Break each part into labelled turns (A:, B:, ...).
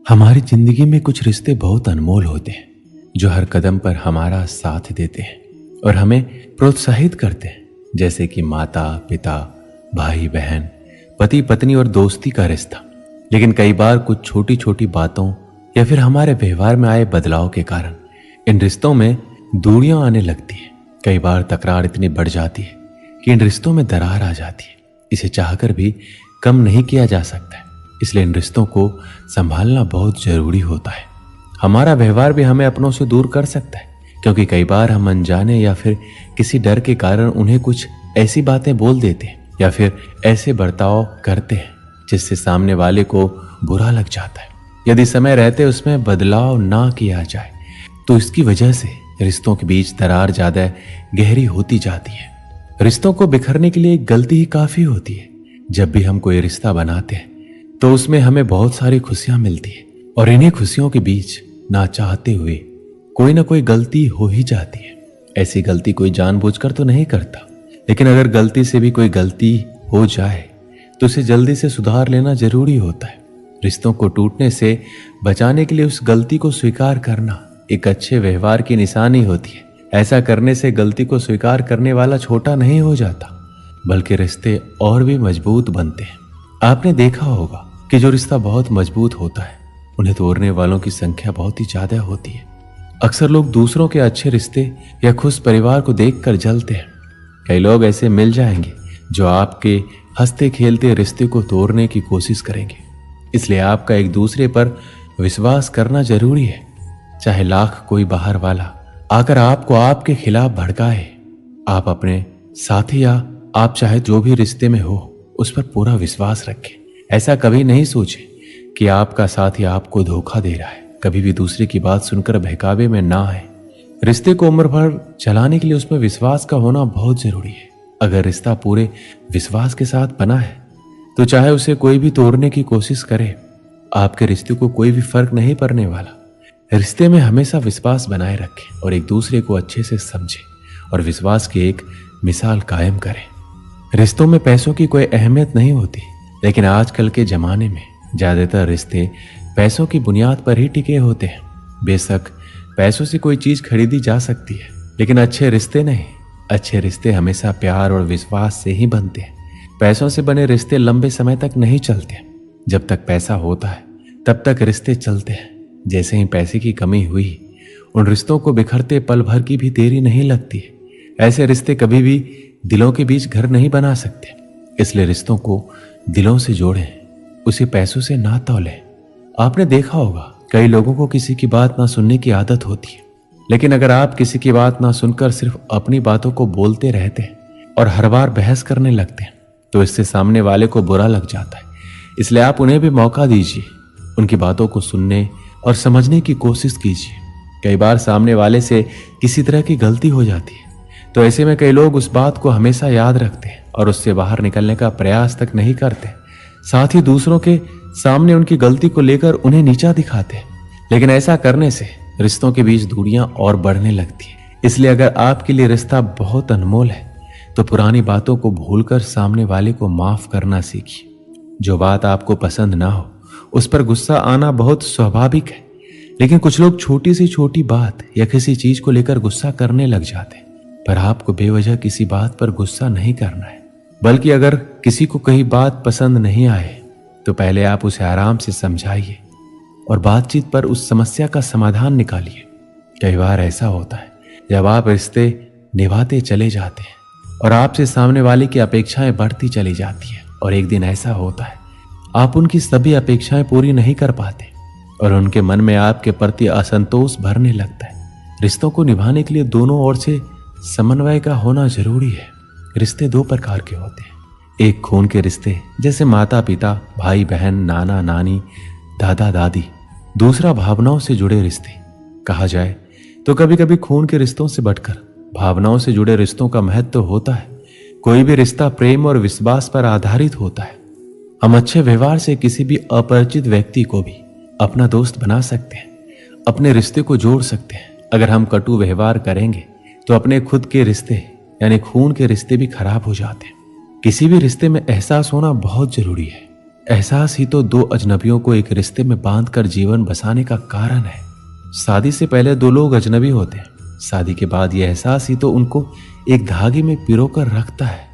A: हमारी जिंदगी में कुछ रिश्ते बहुत अनमोल होते हैं जो हर कदम पर हमारा साथ देते हैं और हमें प्रोत्साहित करते हैं, जैसे कि माता पिता, भाई बहन, पति पत्नी और दोस्ती का रिश्ता। लेकिन कई बार कुछ छोटी छोटी बातों या फिर हमारे व्यवहार में आए बदलाव के कारण इन रिश्तों में दूरियां आने लगती हैं। कई बार तकरार इतनी बढ़ जाती है कि इन रिश्तों में दरार आ जाती है। इसे चाहकर भी कम नहीं किया जा सकता है, इसलिए इन रिश्तों को संभालना बहुत जरूरी होता है। हमारा व्यवहार भी हमें अपनों से दूर कर सकता है, क्योंकि कई बार हम अनजाने या फिर किसी डर के कारण उन्हें कुछ ऐसी बातें बोल देते हैं या फिर ऐसे बर्ताव करते हैं जिससे सामने वाले को बुरा लग जाता है। यदि समय रहते उसमें बदलाव ना किया जाए तो इसकी वजह से रिश्तों के बीच दरार ज्यादा गहरी होती जाती है। रिश्तों को बिखरने के लिए एक गलती ही काफी होती है। जब भी हम कोई रिश्ता बनाते हैं तो उसमें हमें बहुत सारी खुशियां मिलती है और इन्हीं खुशियों के बीच ना चाहते हुए कोई ना कोई गलती हो ही जाती है। ऐसी गलती कोई जानबूझकर तो नहीं करता, लेकिन अगर गलती से भी कोई गलती हो जाए तो उसे जल्दी से सुधार लेना जरूरी होता है। रिश्तों को टूटने से बचाने के लिए उस गलती को स्वीकार करना एक अच्छे व्यवहार की निशानी होती है। ऐसा करने से गलती को स्वीकार करने वाला छोटा नहीं हो जाता, बल्कि रिश्ते और भी मजबूत बनते हैं। आपने देखा होगा कि जो रिश्ता बहुत मजबूत होता है उन्हें तोड़ने वालों की संख्या बहुत ही ज्यादा होती है। अक्सर लोग दूसरों के अच्छे रिश्ते या खुश परिवार को देखकर जलते हैं। कई लोग ऐसे मिल जाएंगे जो आपके हंसते खेलते रिश्ते को तोड़ने की कोशिश करेंगे। इसलिए आपका एक दूसरे पर विश्वास करना जरूरी है। चाहे लाख कोई बाहर वाला आकर आपको आपके खिलाफ भड़काए, आप अपने साथी या आप चाहे जो भी रिश्ते में हो उस पर पूरा विश्वास रखें। ऐसा कभी नहीं सोचे कि आपका साथी आपको धोखा दे रहा है। कभी भी दूसरे की बात सुनकर बहकावे में ना आए। रिश्ते को उम्र भर चलाने के लिए उसमें विश्वास का होना बहुत जरूरी है। अगर रिश्ता पूरे विश्वास के साथ बना है तो चाहे उसे कोई भी तोड़ने की कोशिश करे, आपके रिश्ते को कोई भी फर्क नहीं पड़ने वाला। रिश्ते में हमेशा विश्वास बनाए रखें और एक दूसरे को अच्छे से समझें और विश्वास की एक मिसाल कायम करें। रिश्तों में पैसों की कोई अहमियत नहीं होती, लेकिन आजकल के जमाने में ज्यादातर रिश्ते पैसों की बुनियाद पर ही टिके होते हैं। बेशक पैसों से कोई चीज खरीदी जा सकती है, लेकिन अच्छे रिश्ते नहीं। अच्छे रिश्ते हमेशा प्यार और विश्वास से ही बनते हैं। पैसों से बने रिश्ते लंबे समय तक नहीं चलते। जब तक पैसा होता है तब तक रिश्ते चलते हैं। जैसे ही पैसे की कमी हुई, उन रिश्तों को बिखरते पल भर की भी देरी नहीं लगती है। ऐसे रिश्ते कभी भी दिलों के बीच घर नहीं बना सकते। इसलिए रिश्तों को दिलों से जोड़ें, उसे पैसों से ना तौलें। आपने देखा होगा कई लोगों को किसी की बात ना सुनने की आदत होती है, लेकिन अगर आप किसी की बात ना सुनकर सिर्फ अपनी बातों को बोलते रहते हैं और हर बार बहस करने लगते हैं तो इससे सामने वाले को बुरा लग जाता है। इसलिए आप उन्हें भी मौका दीजिए, उनकी बातों को सुनने और समझने की कोशिश कीजिए। कई बार सामने वाले से किसी तरह की गलती हो जाती है, तो ऐसे में कई लोग उस बात को हमेशा याद रखते हैं और उससे बाहर निकलने का प्रयास तक नहीं करते। साथ ही दूसरों के सामने उनकी गलती को लेकर उन्हें नीचा दिखाते हैं। लेकिन ऐसा करने से रिश्तों के बीच दूरियां और बढ़ने लगती है। इसलिए अगर आपके लिए रिश्ता बहुत अनमोल है तो पुरानी बातों को भूलकर सामने वाले को माफ करना सीखिए। जो बात आपको पसंद ना हो उस पर गुस्सा आना बहुत स्वाभाविक है, लेकिन कुछ लोग छोटी सी छोटी बात या किसी चीज को लेकर गुस्सा करने लग जाते हैं। पर आपको बेवजह किसी बात पर गुस्सा नहीं करना है, बल्कि अगर किसी को कहीं बात पसंद नहीं आए तो पहले आप उसे आराम से समझाइए और बातचीत पर उस समस्या का समाधान निकालिए। कई बार ऐसा होता है जब आप रिश्ते निभाते चले जाते हैं और आपसे सामने वाले की अपेक्षाएं बढ़ती चली जाती है, और एक दिन ऐसा होता है आप उनकी सभी अपेक्षाएं पूरी नहीं कर पाते और उनके मन में आपके प्रति असंतोष भरने लगता है। रिश्तों को निभाने के लिए दोनों ओर से समन्वय का होना जरूरी है। रिश्ते दो प्रकार के होते हैं, एक खून के रिश्ते जैसे माता पिता, भाई बहन, नाना नानी, दादा दादी। दूसरा भावनाओं से जुड़े रिश्ते। कहा जाए तो कभी कभी खून के रिश्तों से बढ़कर भावनाओं से जुड़े रिश्तों का महत्व होता है। कोई भी रिश्ता प्रेम और विश्वास पर आधारित होता है। हम अच्छे व्यवहार से किसी भी अपरिचित व्यक्ति को भी अपना दोस्त बना सकते हैं, अपने रिश्ते को जोड़ सकते हैं। अगर हम कटु व्यवहार करेंगे तो अपने खुद के रिश्ते यानी खून के रिश्ते भी खराब हो जाते हैं। किसी भी रिश्ते में एहसास होना बहुत जरूरी है। एहसास ही तो दो अजनबियों को एक रिश्ते में बांधकर जीवन बसाने का कारण है। शादी से पहले दो लोग अजनबी होते हैं, शादी के बाद यह एहसास ही तो उनको एक धागे में पिरोकर रखता है।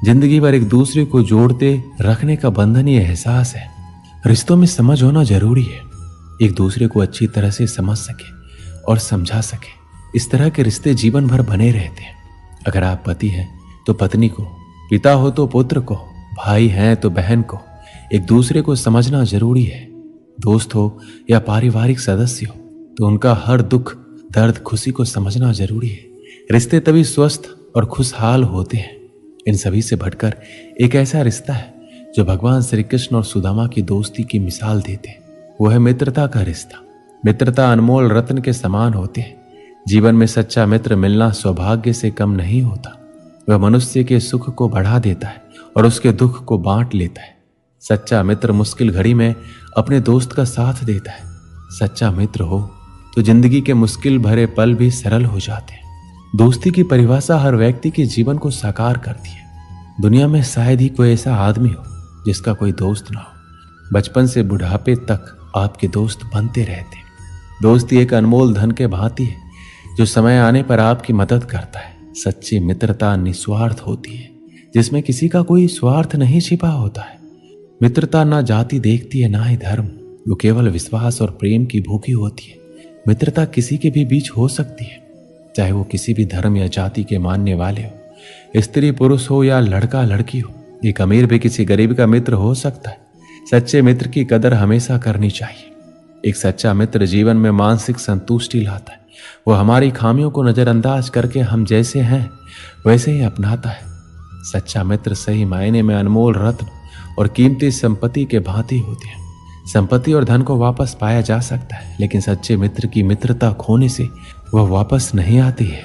A: जिंदगी भर एक दूसरे को जोड़ते रखने का बंधन ये एहसास है। रिश्तों में समझ होना जरूरी है, एक दूसरे को अच्छी तरह से समझ सके और समझा सके। इस तरह के रिश्ते जीवन भर बने रहते हैं। अगर आप पति हैं तो पत्नी को, पिता हो तो पुत्र को, भाई हैं तो बहन को एक दूसरे को समझना जरूरी है। दोस्त हो या पारिवारिक सदस्य हो तो उनका हर दुख दर्द खुशी को समझना जरूरी है। रिश्ते तभी स्वस्थ और खुशहाल होते हैं। इन सभी से बढ़कर एक ऐसा रिश्ता है जो भगवान श्री कृष्ण और सुदामा की दोस्ती की मिसाल देते हैं। वो है मित्रता का रिश्ता। मित्रता अनमोल रत्न के समान होते हैं। जीवन में सच्चा मित्र मिलना सौभाग्य से कम नहीं होता। वह मनुष्य के सुख को बढ़ा देता है और उसके दुख को बांट लेता है। सच्चा मित्र मुश्किल घड़ी में अपने दोस्त का साथ देता है। सच्चा मित्र हो तो जिंदगी के मुश्किल भरे पल भी सरल हो जाते हैं। दोस्ती की परिभाषा हर व्यक्ति के जीवन को साकार करती है। दुनिया में शायद ही कोई ऐसा आदमी हो जिसका कोई दोस्त ना हो। बचपन से बुढ़ापे तक आपके दोस्त बनते रहते हैं। दोस्ती एक अनमोल धन के भांति है जो समय आने पर आपकी मदद करता है। सच्ची मित्रता निस्वार्थ होती है, जिसमें किसी का कोई स्वार्थ नहीं छिपा होता है। मित्रता ना जाति देखती है ना ही धर्म, वो केवल विश्वास और प्रेम की भूखी होती है। मित्रता किसी के भी बीच हो सकती है, चाहे वो किसी भी धर्म या जाति के मानने वाले हो, स्त्री पुरुष हो या लड़का लड़की हो। एक अमीर भी किसी गरीब का मित्र हो सकता है। सच्चे मित्र की कदर हमेशा करनी चाहिए। एक सच्चा मित्र जीवन में मानसिक संतुष्टि लाता है। वो हमारी खामियों को नजरअंदाज करके हम जैसे हैं वैसे ही अपनाता है। सच्चा मित्र सही मायने में अनमोल रत्न और कीमती संपत्ति के भांति होते हैं। संपत्ति और धन को वापस पाया जा सकता है, लेकिन सच्चे मित्र की मित्रता खोने से वह वापस नहीं आती है।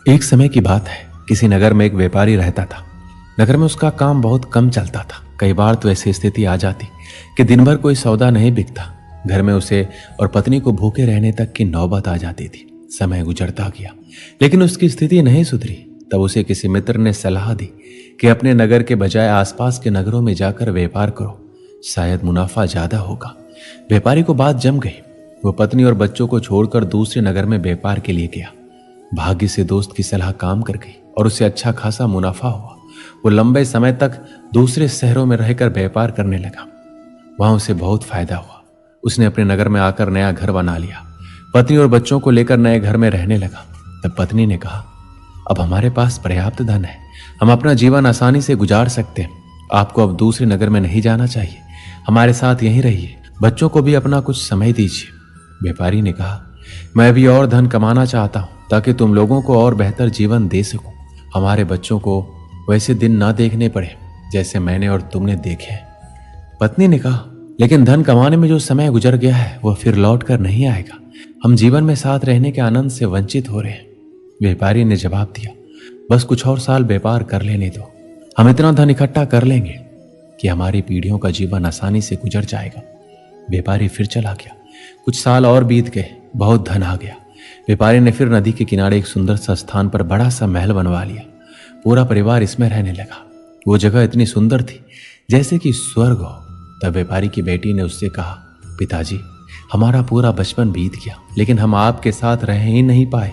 A: एक समय की बात है, किसी नगर में एक व्यापारी रहता था। नगर में उसका काम बहुत कम चलता था। कई बार तो ऐसी स्थिति आ जाती कि दिन भर कोई सौदा नहीं बिकता। घर में उसे और पत्नी को भूखे रहने तक की नौबत आ जाती थी। समय गुजरता गया, लेकिन उसकी स्थिति नहीं सुधरी। तब उसे किसी मित्र ने सलाह दी कि अपने नगर के बजाय आसपास के नगरों में जाकर व्यापार करो, शायद मुनाफा ज्यादा होगा। व्यापारी को बात जम गई। वो पत्नी और बच्चों को छोड़कर दूसरे नगर में व्यापार के लिए गया। भाग्य से दोस्त की सलाह काम कर गई और उसे अच्छा खासा मुनाफा हुआ। वो लंबे समय तक दूसरे शहरों में रहकर व्यापार करने लगा। वहां उसे बहुत फायदा हुआ। उसने अपने नगर में आकर नया घर बना लिया। पत्नी और बच्चों को लेकर नए घर में रहने लगा। तब पत्नी ने कहा, अब हमारे पास पर्याप्त धन है, हम अपना जीवन आसानी से गुजार सकते हैं। आपको अब दूसरे नगर में नहीं जाना चाहिए, हमारे साथ यहीं रहिए। बच्चों को भी अपना कुछ समय दीजिए। व्यापारी ने कहा, मैं भी और धन कमाना चाहता हूं ताकि तुम लोगों को और बेहतर जीवन दे सकूं। हमारे बच्चों को वैसे दिन ना देखने पड़े जैसे मैंने और तुमने देखे। पत्नी ने कहा, लेकिन धन कमाने में जो समय गुजर गया है वह फिर लौट कर नहीं आएगा। हम जीवन में साथ रहने के आनंद से वंचित हो रहे हैं। व्यापारी ने जवाब दिया, बस कुछ और साल व्यापार कर लेने दो। हम इतना धन इकट्ठा कर लेंगे कि हमारी पीढ़ियों का जीवन आसानी से गुजर जाएगा। व्यापारी फिर चला गया। कुछ साल और बीत गए, बहुत धन आ गया। व्यापारी ने फिर नदी के किनारे एक सुंदर सा स्थान पर बड़ा सा महल बनवा लिया। पूरा परिवार इसमें रहने लगा। वो जगह इतनी सुंदर थी जैसे कि स्वर्ग हो। तब व्यापारी की बेटी ने उससे कहा, पिताजी, हमारा पूरा बचपन बीत गया, लेकिन हम आपके साथ रह ही नहीं पाए।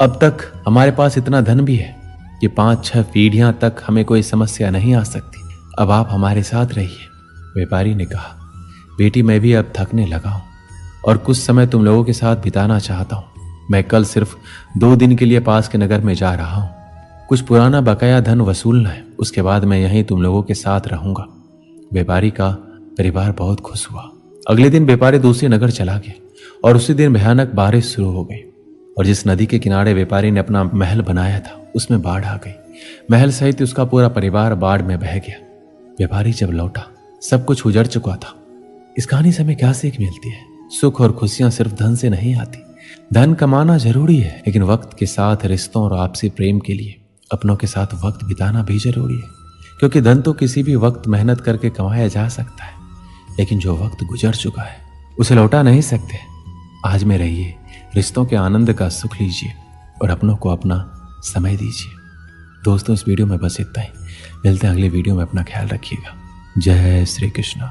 A: अब तक हमारे पास इतना धन भी है कि 5-6 पीढ़ियां तक हमें कोई समस्या नहीं आ सकती। अब आप हमारे साथ रहिए। व्यापारी ने कहा, बेटी, मैं भी अब थकने लगा हूं और कुछ समय तुम लोगों के साथ बिताना चाहता हूं। मैं कल सिर्फ 2 दिन के लिए पास के नगर में जा रहा हूं। कुछ पुराना बकाया धन वसूलना है, उसके बाद मैं यहीं तुम लोगों के साथ रहूंगा। व्यापारी का परिवार बहुत खुश हुआ। अगले दिन व्यापारी दूसरे नगर चला गया और उसी दिन भयानक बारिश शुरू हो गई और जिस नदी के किनारे व्यापारी ने अपना महल बनाया था उसमें बाढ़ आ गई। महल सहित उसका पूरा परिवार बाढ़ में बह गया। व्यापारी जब लौटा, सब कुछ उजड़ चुका था। इस कहानी से हमें क्या सीख मिलती है? सुख और खुशियां सिर्फ धन से नहीं आती। धन कमाना जरूरी है, लेकिन वक्त के साथ रिश्तों और आपसी प्रेम के लिए अपनों के साथ वक्त बिताना भी जरूरी है। क्योंकि धन तो किसी भी वक्त मेहनत करके कमाया जा सकता है, लेकिन जो वक्त गुजर चुका है उसे लौटा नहीं सकते। आज में रहिए, रिश्तों के आनंद का सुख लीजिए और अपनों को अपना समय दीजिए। दोस्तों, इस वीडियो में बस इतना ही। मिलते हैं अगले वीडियो में। अपना ख्याल रखिएगा। जय श्री कृष्ण।